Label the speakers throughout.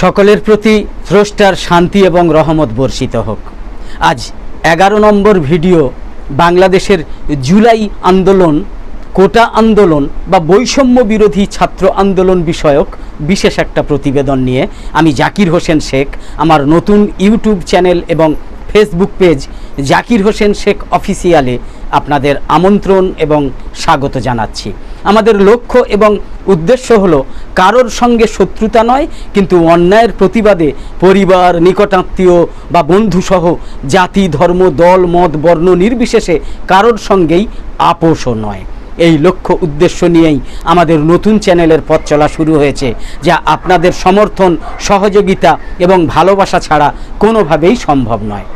Speaker 1: সকলের প্রতি স্রষ্টার শান্তি এবং রহমত বর্ষিত হোক। আজ 11 নম্বর ভিডিও বাংলাদেশের জুলাই আন্দোলন, কোটা আন্দোলন বা বৈষম্য বিরোধী ছাত্র আন্দোলন বিষয়ক বিশেষ একটা প্রতিবেদন নিয়ে আমি জাকির হোসেন শেখ আমার নতুন ইউটিউব চ্যানেল এবং ফেসবুক পেজ জাকির হোসেন শেখ অফিসিয়ালে আপনাদের আমন্ত্রণ এবং স্বাগত জানাচ্ছি। আমাদের লক্ষ্য এবং উদ্দেশ্য হলো কারোর সঙ্গে শত্রুতা নয়, কিন্তু অন্যায়ের প্রতিবাদে পরিবার, নিকটাত্মীয় বা বন্ধুসহ জাতি, ধর্ম, দল, মত, বর্ণ নির্বিশেষে কারোর সঙ্গেই আপোষও নয়। এই লক্ষ্য উদ্দেশ্য নিয়েই আমাদের নতুন চ্যানেলের পথ চলা শুরু হয়েছে, যা আপনাদের সমর্থন, সহযোগিতা এবং ভালোবাসা ছাড়া কোনোভাবেই সম্ভব নয়।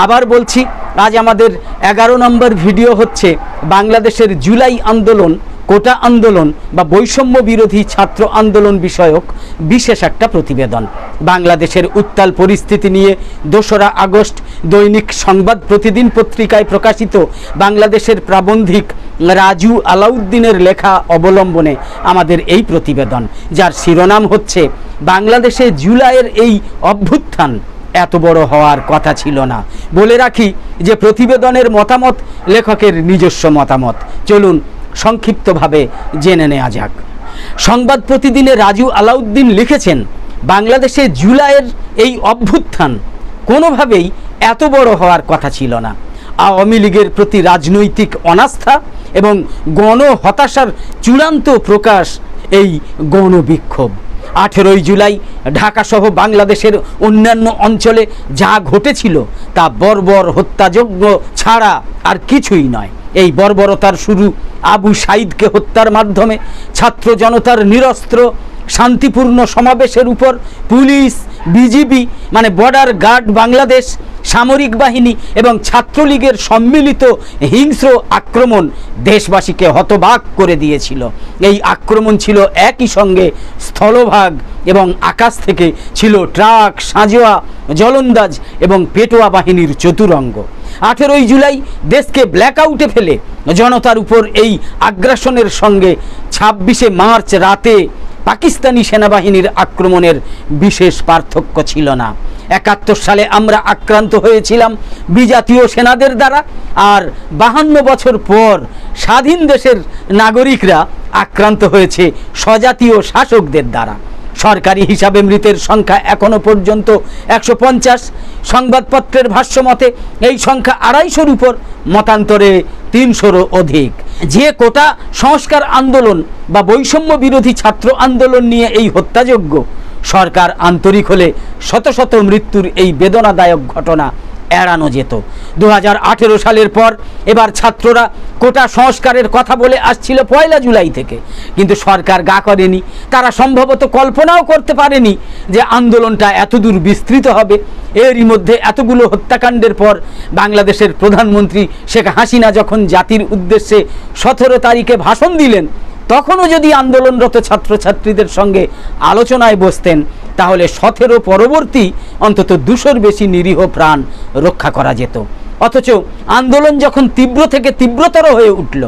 Speaker 1: আবার বলছি, আজ আমাদের 11 নম্বর ভিডিও হচ্ছে বাংলাদেশের জুলাই আন্দোলন, কোটা আন্দোলন বা বৈষম্য বিরোধী ছাত্র আন্দোলন বিষয়ক বিশেষ একটা প্রতিবেদন। বাংলাদেশের উত্তাল পরিস্থিতি নিয়ে 2রা আগস্ট দৈনিক সংবাদ প্রতিদিন পত্রিকায় প্রকাশিত বাংলাদেশের প্রাবন্ধিক রাজু আলাউদ্দিনের লেখা অবলম্বনে আমাদের এই প্রতিবেদন, যার শিরোনাম হচ্ছে বাংলাদেশে জুলাইয়ের এই অভ্যুত্থান এত বড় হওয়ার কথা ছিল না। বলে রাখি যে প্রতিবেদনের মতামত লেখকের নিজস্ব মতামত। চলুন সংক্ষিপ্তভাবে জেনে নেওয়া যাক। সংবাদ প্রতিদিনে রাজু আলাউদ্দিন লিখেছেন, বাংলাদেশে জুলাইয়ের এই অভ্যুত্থান কোনোভাবেই এত বড় হওয়ার কথা ছিল না। আওয়ামী লীগের প্রতি রাজনৈতিক অনাস্থা এবং গণ হতাশার চূড়ান্ত প্রকাশ এই গণবিক্ষোভ। 18ই জুলাই ঢাকাসহ বাংলাদেশের অন্যান্য অঞ্চলে যা ঘটেছিল তা বর্বর হত্যাযজ্ঞ ছাড়া আর কিছুই নয়। এই বর্বরতার শুরু আবু সাঈদকে হত্যার মাধ্যমে। ছাত্র জনতার নিরস্ত্র শান্তিপূর্ণ সমাবেশের উপর পুলিশ, বিজিবি মানে বর্ডার গার্ড বাংলাদেশ, সামরিক বাহিনী এবং ছাত্রলীগের সম্মিলিত হিংস্র আক্রমণ দেশবাসীকে হতবাক করে দিয়েছিল। এই আক্রমণ ছিল একই সঙ্গে স্থলভাগ এবং আকাশ থেকে ছিল ট্রাক, সাঁজোয়া, জলন্দাজ এবং পেটোয়া বাহিনীর চতুরঙ্গ। 18ই জুলাই দেশকে ব্ল্যাকআউটে ফেলে জনতার উপর এই আগ্রাসনের সঙ্গে 26শে মার্চ রাতে পাকিস্তানি সেনাবাহিনীর আক্রমণের বিশেষ পার্থক্য ছিল না। 71 সালে আমরা আক্রান্ত হয়েছিলাম বিজাতীয় সেনাদের দ্বারা, আর 52 বছর পর স্বাধীন দেশের নাগরিকরা আক্রান্ত হয়েছে স্বজাতীয় শাসকদের দ্বারা। সরকারি হিসাবে মৃতের সংখ্যা এখনো পর্যন্ত 150। সংবাদপত্রের ভাষ্যমতে এই সংখ্যা 250-র উপর, মতান্তরে 300-রও অধিক। যে কোটা সংস্কার আন্দোলন বা বৈষম্য বিরোধী ছাত্র আন্দোলন নিয়ে এই হত্যাযজ্ঞ, সরকার আন্তরিক হলে শত শত মৃত্যুর এই বেদনাদায়ক ঘটনা এড়ানো যেত। 2018 সালের পর এবার ছাত্ররা কোটা সংস্কারের কথা বলে আসছিল 1 জুলাই থেকে, কিন্তু সরকার গা করেনি। তারা সম্ভবত কল্পনাও করতে পারেনি যে আন্দোলনটা এতদূর বিস্তৃত হবে। এরই মধ্যে এতগুলো হত্যাকাণ্ডের পর বাংলাদেশের প্রধানমন্ত্রী শেখ হাসিনা যখন জাতির উদ্দেশ্যে 17 তারিখে ভাষণ দিলেন, তখনও যদি আন্দোলনরত ছাত্রছাত্রীদের সঙ্গে আলোচনায় বসতেন, তাহলে 17 পরবর্তী অন্তত 200-র বেশি নিরীহ প্রাণ রক্ষা করা যেত। অথচ আন্দোলন যখন তীব্র থেকে তীব্রতর হয়ে উঠল,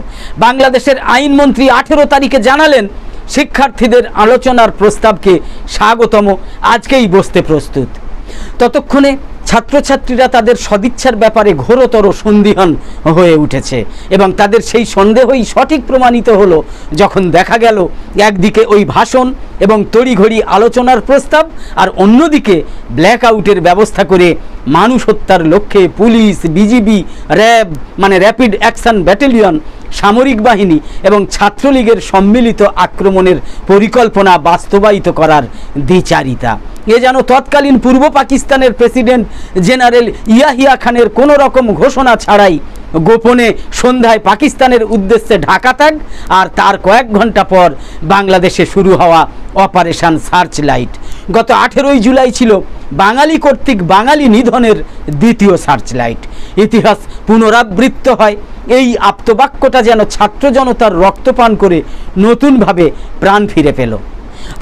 Speaker 1: বাংলাদেশের আইনমন্ত্রী 18 তারিখে জানালেন শিক্ষার্থীদের আলোচনার প্রস্তাবকে স্বাগতম, আজকেই বসতে প্রস্তুত। ততক্ষণে ছাত্রছাত্রীরা তাদের সদিচ্ছার ব্যাপারে ঘোরতর সন্দিহান হয়ে উঠেছে, এবং তাদের সেই সন্দেহই সঠিক প্রমাণিত হলো যখন দেখা গেল একদিকে ওই ভাষণ এবং তড়িঘড়ি আলোচনার প্রস্তাব, আর অন্যদিকে ব্ল্যাকআউটের ব্যবস্থা করে মানুষ হত্যার লক্ষ্যে পুলিশ, বিজিবি, র্যাব মানে র্যাপিড অ্যাকশন ব্যাটালিয়ন, সামরিক বাহিনী এবং ছাত্রলীগের সম্মিলিত আক্রমণের পরিকল্পনা বাস্তবায়িত করার দ্বিচারিতা। এ যেন তৎকালীন পূর্ব পাকিস্তানের প্রেসিডেন্ট জেনারেল ইয়াহিয়া খানের কোনো রকম ঘোষণা ছাড়াই গোপনে সন্ধ্যায় পাকিস্তানের উদ্দেশ্যে ঢাকা ত্যাগ, আর তার কয়েক ঘন্টা পর বাংলাদেশে শুরু হওয়া অপারেশন সার্চ লাইট। গত 18ই জুলাই ছিল বাঙালি কর্তৃক বাঙালি নিধনের দ্বিতীয় সার্চ লাইট। ইতিহাস পুনরাবৃত্ত হয়। এই আপ্তবাক্যটা যেন ছাত্র জনতার রক্তপান করে নতুনভাবে প্রাণ ফিরে পেল।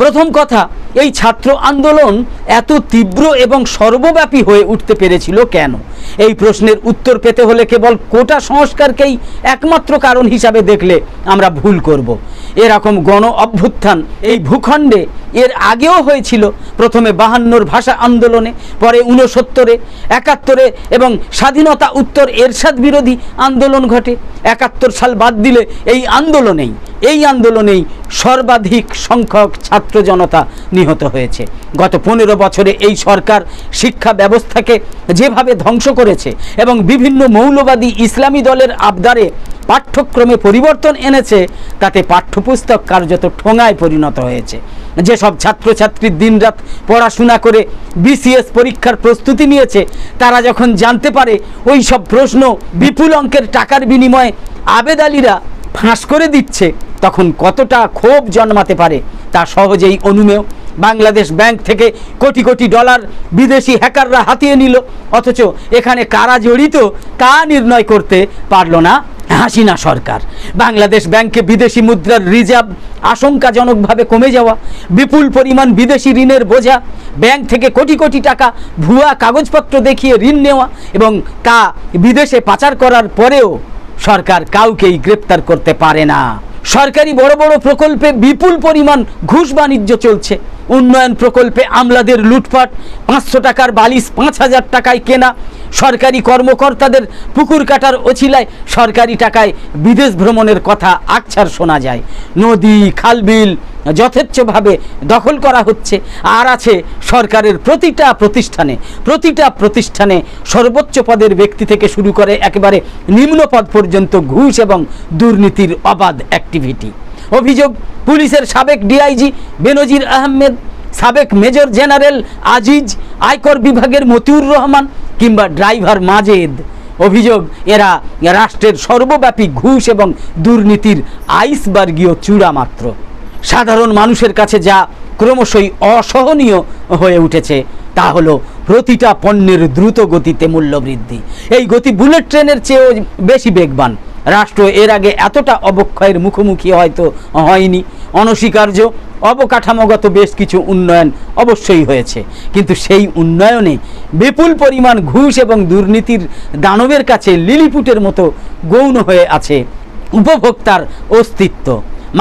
Speaker 1: প্রথম কথা, এই ছাত্র আন্দোলন এত তীব্র এবং সর্বব্যাপী হয়ে উঠতে পেরেছিল কেন? এই প্রশ্নের উত্তর পেতে হলে কেবল কোটা সংস্কারকেই একমাত্র কারণ হিসাবে দেখলে আমরা ভুল করব। এরকম গণ অভ্যুত্থান এই ভূখণ্ডে এর আগেও হয়েছিল। প্রথমে 52-র ভাষা আন্দোলনে, পরে 69-এ, 71-এ এবং স্বাধীনতা উত্তর এরশাদ বিরোধী আন্দোলন ঘটে। 71 সাল বাদ দিলে এই আন্দোলনেই সর্বাধিক সংখ্যক ছাত্র জনতা নিহত হয়েছে। গত 15 বছরে এই সরকার শিক্ষা ব্যবস্থাকে যেভাবে ধ্বংস করেছে এবং বিভিন্ন মৌলবাদী ইসলামী দলের আবদারে পাঠ্যক্রমে পরিবর্তন এনেছে, তাতে পাঠ্যপুস্তক কার্যত ঠোঙায় পরিণত হয়েছে। যেসব ছাত্রছাত্রী দিনরাত পড়াশোনা করে বিসিএস পরীক্ষার প্রস্তুতি নিয়েছে, তারা যখন জানতে পারে ওই সব প্রশ্ন বিপুল অঙ্কের টাকার বিনিময়ে আবেদ আলীরা ফাঁস করে দিচ্ছে, তখন কতটা ক্ষোভ জন্মাতে পারে তা সহজেই অনুমেয়। বাংলাদেশ ব্যাংক থেকে কোটি কোটি ডলার বিদেশি হ্যাকাররা হাতিয়ে নিল, অথচ এখানে কারা জড়িত তা নির্ণয় করতে পারল না হাসিনা সরকার। বাংলাদেশ ব্যাংকে বিদেশি মুদ্রার রিজার্ভ আশঙ্কাজনকভাবে কমে যাওয়া, বিপুল পরিমাণ বিদেশি ঋণের বোঝা, ব্যাংক থেকে কোটি কোটি টাকা ভুয়া কাগজপত্র দেখিয়ে ঋণ নেওয়া এবং তা বিদেশে পাচার করার পরেও সরকার কাউকেই গ্রেপ্তার করতে পারে না। সরকারি বড় বড় প্রকল্পে বিপুল পরিমাণ ঘুষ বাণিজ্য চলছে। উন্নয়ন প্রকল্পে আমলাদের লুটপাট, 500 টাকার বালিশ 5000 টাকায় কেনা, সরকারি কর্মকর্তাদের পুকুর কাটার অছিলায় সরকারি টাকায় বিদেশ ভ্রমণের কথা আকছার শোনা যায়। নদী খালবিল যথেচ্ছভাবে দখল করা হচ্ছে। আর আছে সরকারের প্রতিটা প্রতিষ্ঠানে সর্বোচ্চ পদের ব্যক্তি থেকে শুরু করে একেবারে নিম্ন পদ পর্যন্ত ঘুষ এবং দুর্নীতির অবাধ অ্যাক্টিভিটি। অভিযোগ পুলিশের সাবেক ডিআইজি বেনজির আহমেদ, সাবেক মেজর জেনারেল আজিজ, আয়কর বিভাগের মতিউর রহমান কিংবা ড্রাইভার মাজেদ। অভিযোগ এরা রাষ্ট্রের সর্বব্যাপী ঘুষ এবং দুর্নীতির আইসবার্গীয় চূড়া মাত্র। সাধারণ মানুষের কাছে যা ক্রমশই অসহনীয় হয়ে উঠেছে তা হলো প্রতিটা পণ্যের দ্রুত গতিতে মূল্যবৃদ্ধি। এই গতি বুলেট ট্রেনের চেয়েও বেশি বেগবান। রাষ্ট্র এর আগে এতটা অবক্ষয়ের মুখোমুখি হয়তো হয়নি। অনস্বীকার্য অবকাঠামোগত বেশ কিছু উন্নয়ন অবশ্যই হয়েছে, কিন্তু সেই উন্নয়নে বিপুল পরিমাণ ঘুষ এবং দুর্নীতির দানবের কাছে লিলিপুটের মতো গৌণ হয়ে আছে উপভোক্তার অস্তিত্ব।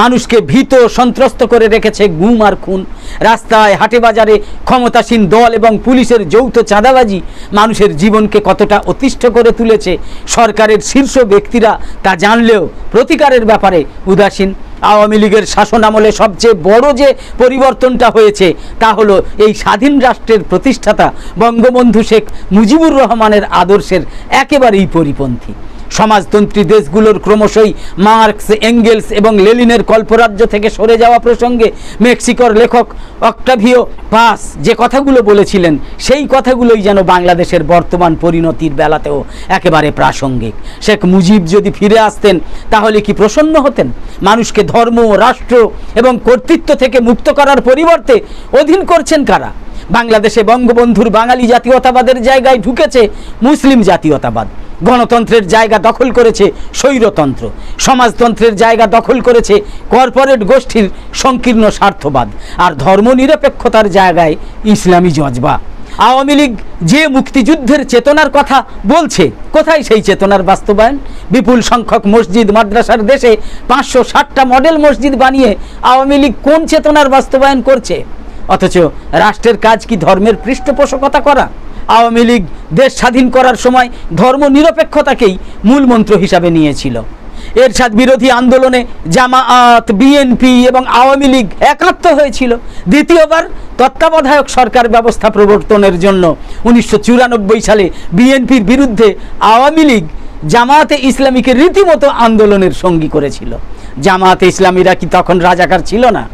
Speaker 1: মানুষকে ভীত সন্ত্রস্ত করে রেখেছে গুম আর খুন। রাস্তায় হাটে বাজারে ক্ষমতাসীন দল এবং পুলিশের যৌথ চাঁদাবাজি মানুষের জীবনকে কতটা অতিষ্ঠ করে তুলেছে সরকারের শীর্ষ ব্যক্তিরা তা জানলেও প্রতিকারের ব্যাপারে উদাসীন। আওয়ামী লীগের শাসনামলে সবচেয়ে বড় যে পরিবর্তনটা হয়েছে তা হলো এই স্বাধীন রাষ্ট্রের প্রতিষ্ঠাতা বঙ্গবন্ধু শেখ মুজিবুর রহমানের আদর্শের একেবারেই পরিপন্থী। সমাজতন্ত্রী দেশগুলোর ক্রমশই মার্কস, এঙ্গেলস এবং লেনিনের কল্পরাজ্য থেকে সরে যাওয়া প্রসঙ্গে মেক্সিকোর লেখক অক্টাভিও পাস যে কথাগুলো বলেছিলেন, সেই কথাগুলোই যেন বাংলাদেশের বর্তমান পরিণতির বেলাতেও একেবারে প্রাসঙ্গিক। শেখ মুজিব যদি ফিরে আসতেন তাহলে কি প্রসন্ন হতেন? মানুষকে ধর্ম, রাষ্ট্র এবং কর্তৃত্ব থেকে মুক্ত করার পরিবর্তে অধীন করছেন কারা? বাংলাদেশে বঙ্গবন্ধুর বাঙালি জাতীয়তাবাদের জায়গায় ঢুকেছে মুসলিম জাতীয়তাবাদ। গণতন্ত্রের জায়গা দখল করেছে স্বৈরতন্ত্র। সমাজতন্ত্রের জায়গা দখল করেছে কর্পোরেট গোষ্ঠীর সংকীর্ণ স্বার্থবাদ। আর ধর্মনিরপেক্ষতার জায়গায় ইসলামী জজবা। আওয়ামী লীগ যে মুক্তিযুদ্ধের চেতনার কথা বলছে, কোথায় সেই চেতনার বাস্তবায়ন? বিপুল সংখ্যক মসজিদ মাদ্রাসার দেশে 560টা মডেল মসজিদ বানিয়ে আওয়ামী লীগ কোন চেতনার বাস্তবায়ন করছে? অথচ রাষ্ট্রের কাজ কি ধর্মের পৃষ্ঠপোষকতা করা? আওয়ামী লীগ দেশ স্বাধীন করার সময় ধর্মনিরপেক্ষতাকেই মূল মন্ত্র হিসাবে নিয়েছিল। এরশাদ বিরোধী আন্দোলনে জামায়াত, বিএনপি এবং আওয়ামী লীগ একাত্ম হয়েছিল। দ্বিতীয়বার তত্ত্বাবধায়ক সরকার ব্যবস্থা প্রবর্তনের জন্য 1994 সালে বিএনপির বিরুদ্ধে আওয়ামী লীগ জামায়াতে ইসলামীকে রীতিমতো আন্দোলনের সঙ্গী করেছিল। জামায়াতে ইসলামীরা কি তখন রাজাকার ছিল না?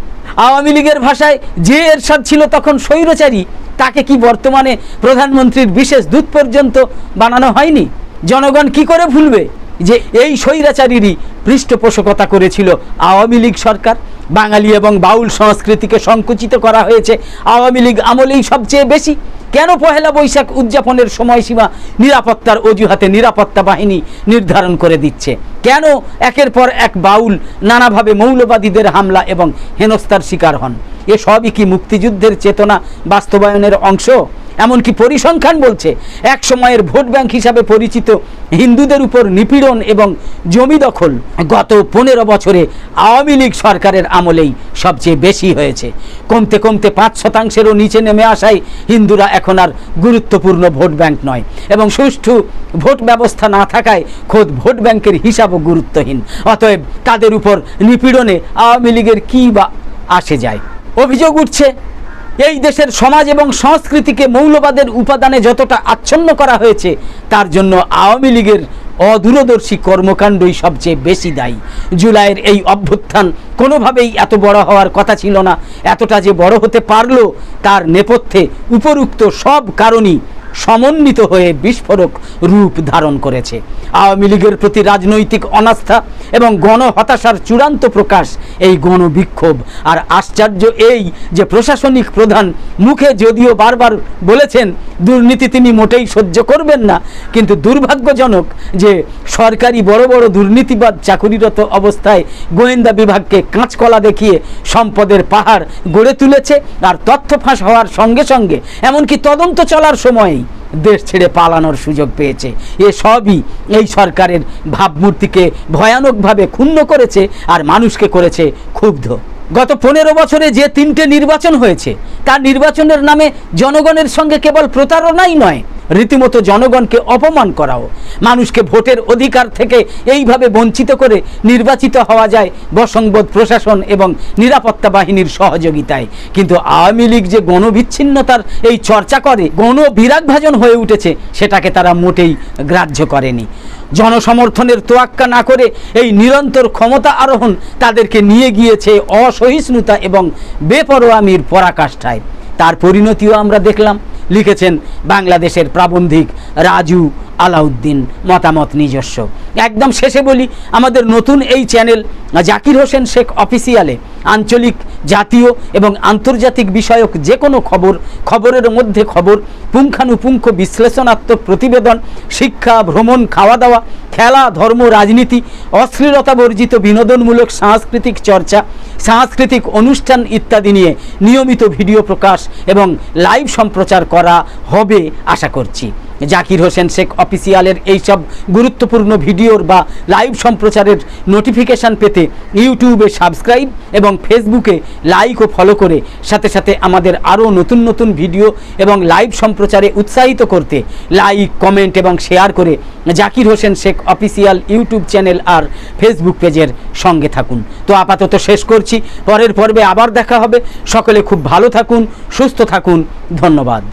Speaker 1: আওয়ামী লীগের ভাষায় যে এরশাদ ছিল তখন স্বৈরাচারী, তাকে কি বর্তমানে প্রধানমন্ত্রীর বিশেষ দূত পর্যন্ত বানানো হয়নি? জনগণ কি করে ভুলবে যে এই স্বৈরাচারীরই পৃষ্ঠপোষকতা করেছিল আওয়ামী লীগ সরকার? বাঙালি এবং বাউল সংস্কৃতিকে সংকুচিত করা হয়েছে আওয়ামী লীগ আমলেই সবচেয়ে বেশি। কেন পহেলা বৈশাখ উদযাপনের সময়সীমা নিরাপত্তার অজুহাতে নিরাপত্তা বাহিনী নির্ধারণ করে দিচ্ছে? কেন একের পর এক বাউল নানাভাবে মৌলবাদীদের হামলা এবং হেনস্থার শিকার হন? এসবই কি মুক্তিযুদ্ধের চেতনা বাস্তবায়নের অংশ? এমনকি পরিসংখ্যান বলছে এক সময়ের ভোট ব্যাংক হিসাবে পরিচিত হিন্দুদের উপর নিপীড়ন এবং জমি দখল গত 15 বছরে আওয়ামী লীগ সরকারের আমলেই সবচেয়ে বেশি হয়েছে। কমতে কমতে 5%-ও নিচে নেমে আসায় হিন্দুরা এখন আর গুরুত্বপূর্ণ ভোট ব্যাংক নয় এবং সুষ্ঠু ভোট ব্যবস্থা না থাকায় খোদ ভোট ব্যাংকের হিসাবও গুরুত্বহীন। অতএব তাদের উপর নিপীড়নে আওয়ামী লীগের কী বা আসে যায়? অভিযোগ উঠছে এই দেশের সমাজ এবং সংস্কৃতিকে মৌলবাদের উপাদানে যতটা আচ্ছন্ন করা হয়েছে তার জন্য আওয়ামী লীগের অদূরদর্শী কর্মকাণ্ডই সবচেয়ে বেশি দায়ী। জুলাইয়ের এই অভ্যুত্থান কোনোভাবেই এত বড় হওয়ার কথা ছিল না। এতটা যে বড় হতে পারলো তার নেপথ্যে উপরুক্ত সব কারণই সমন্বিত হয়ে বিস্ফোরক রূপ ধারণ করেছে। আওয়ামী লীগের প্রতি রাজনৈতিক অনাস্থা এবং গণহতাশার চূড়ান্ত প্রকাশ এই গণবিক্ষোভ। আর আশ্চর্য এই যে প্রশাসনিক প্রধান মুখে যদিও বারবার বলেছেন দুর্নীতি তিনি মোটেই সহ্য করবেন না, কিন্তু দুর্ভাগ্যজনক যে সরকারি বড় বড় দুর্নীতিবাদ চাকুরিরত অবস্থায় গোয়েন্দা বিভাগকে কাঁচকলা দেখিয়ে সম্পদের পাহাড় গড়ে তুলেছে। আর তথ্য ফাঁস হওয়ার সঙ্গে সঙ্গে এমনকি তদন্ত চলার সময় দেশ ছেড়ে পালানোর সুযোগ পেয়েছে। এসবই এই সরকারের ভাবমূর্তিকে ভয়ানকভাবে ক্ষুণ্ণ করেছে আর মানুষকে করেছে ক্ষুব্ধ। গত 15 বছরে যে 3টে নির্বাচন হয়েছে তার নির্বাচনের নামে জনগণের সঙ্গে কেবল প্রতারণাই নয়, রীতিমতো জনগণকে অপমান করাও। মানুষকে ভোটের অধিকার থেকে এইভাবে বঞ্চিত করে নির্বাচিত হওয়া যায় বশংবদ প্রশাসন এবং নিরাপত্তা বাহিনীর সহযোগিতায়। কিন্তু আওয়ামী লীগ যে গণবিচ্ছিন্নতার এই চর্চা করে, গণবিরাগভাজন হয়ে উঠেছে, সেটাকে তারা মোটেই গ্রাহ্য করেনি। জনসমর্থনের তোয়াক্কা না করে এই নিরন্তর ক্ষমতা আরোহণ তাদেরকে নিয়ে গিয়েছে অসহিষ্ণুতা এবং বেপরোয়ামির পরাকাষ্ঠায়। তার পরিণতিও আমরা দেখলাম। লিখেছেন বাংলাদেশের প্রাবন্ধিক রাজু আলাউদ্দিন, মতামত নিজস্ব। একদম শেষে বলি, আমাদের নতুন এই চ্যানেল জাকির হোসেন শেখ অফিসিয়ালে আঞ্চলিক, জাতীয় এবং আন্তর্জাতিক বিষয়ক যে কোনো খবরের মধ্যে খবর, পুঙ্খানুপুঙ্খ বিশ্লেষণাত্মক প্রতিবেদন, শিক্ষা, ভ্রমণ, খাওয়া দাওয়া, খেলা, ধর্ম, রাজনীতি, অশ্লীলতা বর্জিত বিনোদনমূলক সাংস্কৃতিক চর্চা, সাংস্কৃতিক অনুষ্ঠান ইত্যাদি নিয়ে নিয়মিত ভিডিও প্রকাশ এবং লাইভ সম্প্রচার করা হবে আশা করছি। জাকির হোসেন শেখ অফিসিয়ালের এইসব গুরুত্বপূর্ণ ভিডিওর বা লাইভ সম্প্রচারের নোটিফিকেশান পেতে ইউটিউবে সাবস্ক্রাইব এবং ফেসবুকে লাইক ও ফলো করে সাথে সাথে আমাদের আরও নতুন নতুন ভিডিও এবং লাইভ সম্প্রচারে উৎসাহিত করতে লাইক, কমেন্ট এবং শেয়ার করে Zakir Hossain Sheikh official YouTube channel আর ফেসবুক পেজের সঙ্গে থাকুন। তো আপাতত শেষ করছি, পরের পর্বে আবার দেখা হবে। সকলে খুব ভালো থাকুন, সুস্থ থাকুন, ধন্যবাদ।